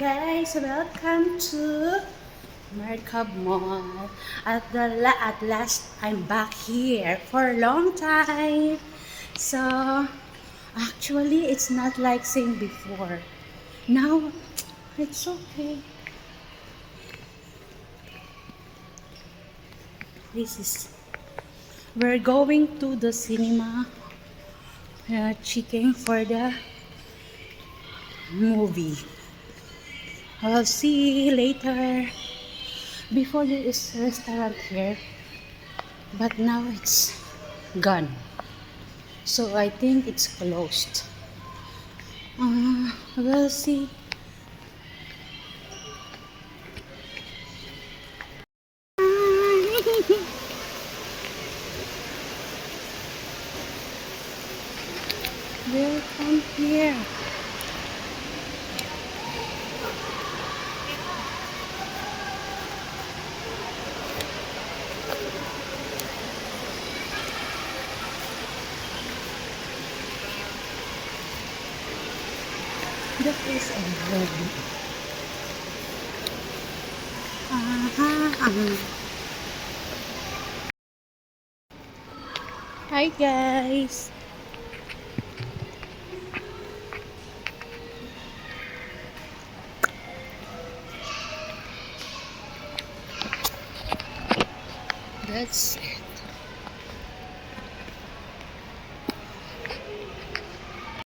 guys, welcome to Mercab Mall. At last, I'm back here for a long time. So, actually, it's not like same before. Now, it's okay. We're going to the cinema, checking for the movie. I'll see you later. Before there is a restaurant here, but now it's gone. So I think it's closed. We'll see. Welcome here. That is already. Hi guys. That's